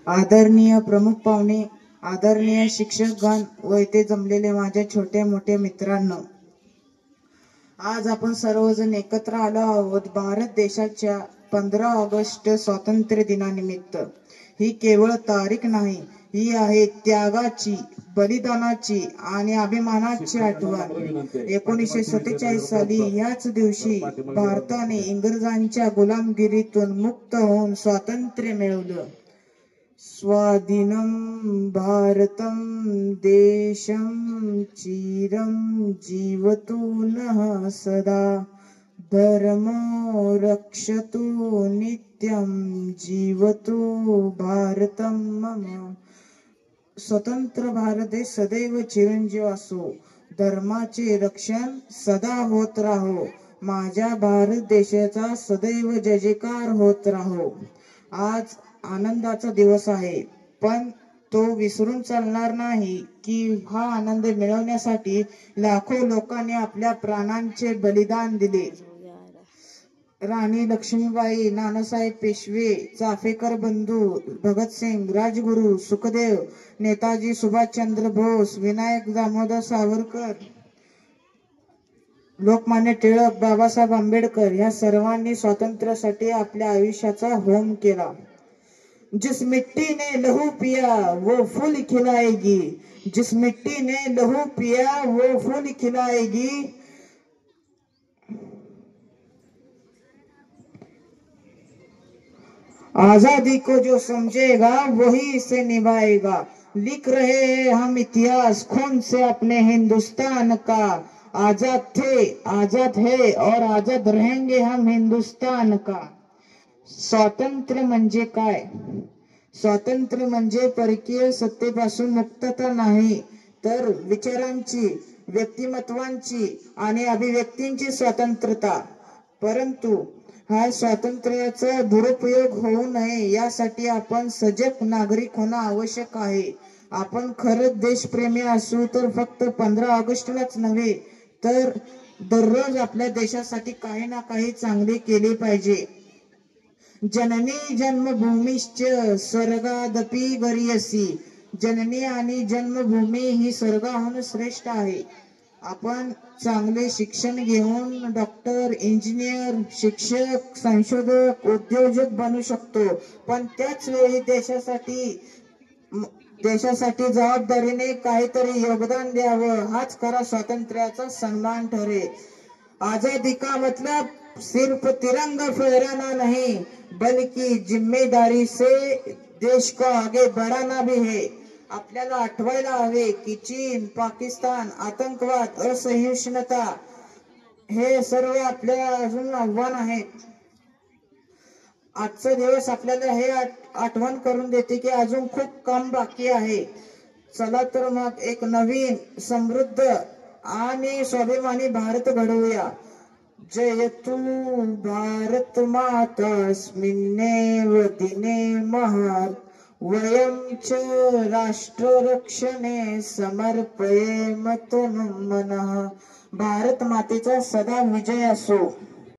आदरणीय प्रमुख पाहुणे, आदरणीय शिक्षकगण व इथे जमलेले माझ्या छोट्या मोठ्या मित्रांनो, आज आपण सर्वजण एकत्र आलो आहोत भारत देशाच्या 15 ऑगस्ट स्वातंत्र्य दिनानिमित्त। ही केवळ तारीख नाही, ही आहे त्यागाची, बलिदानाची आणि अभिमानाची आठवण। 1947 साली याच दिवशी भारताने इंग्रजांच्या गुलामगिरीतून मुक्त होऊन स्वातंत्र्य मिळवलं। स्वाधीनम भारतम देशम चिरं जीवतु नः सदा, धर्मो रक्षतु नित्यं जीवतु भारतम मम। स्वतंत्र भारत देश सदैव चिरंजीव असो, धर्माचे रक्षण सदा होत राहो, माझ्या भारत देशाचा सदैव जय जयकार होत राहो। आज आनंदाचा दिवस आहे, पण तो विसरून चालणार नाही की हा आनंद मिळवण्यासाठी लाखो लोकांनी आपल्या प्राणांचे बलिदान दिले। राणी लक्ष्मीबाई, नानासाहेब पेशवे, चाफेकर बंधू, भगतसिंग, राजगुरू, सुखदेव, नेताजी सुभाषचंद्र बोस, विनायक दामोदर सावरकर, लोकमान्य टिळक, बाबासाहेब आंबेडकर या सर्वांनी स्वातंत्र्यासाठी आपल्या आयुष्याचा होम केला। जिस मिट्टी ने लहू पिया वो फूल खिलाएगी, जिस मिट्टी ने लहू पिया वो फूल खिलाएगी। आजादी को जो समझेगा वही इसे निभाएगा। लिख रहे हैं हम इतिहास खून से अपने हिंदुस्तान का, आजाद थे, आजाद है और आजाद रहेंगे हम हिंदुस्तान का। स्वातंत्र्य म्हणजे काय? स्वातंत्र्य म्हणजे परकीय सत्तेपासून मुक्तता नाही, तर विचारांची, व्यक्तिमत्वांची आणि अभिव्यक्तींची स्वतंत्रता। परंतु हा स्वातंत्र्याचा दुरुपयोग होऊ नये यासाठी आपण सजग नागरिक होणं आवश्यक आहे। आपण खरंच देशप्रेमी असू तर फक्त 15 ऑगस्टलाच नव्हे, तर दररोज आपल्या देशासाठी काही ना काही चांगले केले पाहिजे। जननी जन्मभूमीश्च स्वर्गादपि गरीयसी, जननी आणि जन्मभूमी ही स्वर्गाहून श्रेष्ठ आहे। आपण चांगले शिक्षण घेऊन डॉक्टर, इंजिनियर, शिक्षक, संशोधक, उद्योजक बनू शकतो, पण त्याच वेळी देशासाठी जबाबदारीने काहीतरी योगदान द्यावं, हाच खरा स्वातंत्र्याचा सन्मान ठरेल। आजादी का मतलब सिर्फ तिरंगा फहराना नहीं, बल्कि जिम्मेदारी से देश को आगे बढ़ाना भी है। आपल्याला आठवायला हवे की चीन, पाकिस्तान, आतंकवाद, असहिष्णुता हे सर्व आपल्या अजून आव्हान आहेत। आजचा दिवस आपल्याला हे आठवण करून देते की अजून खूप काम बाकी आहे। चला तर मग एक नवीन, समृद्ध आणि स्वाभिमानी भारत घडवूया। जयतु भारत मातास्मिन्नेव दिने महत्, वयं च राष्ट्ररक्षणे समर्पयेम तनुं मनः। भारत मातेचा सदा विजय असो।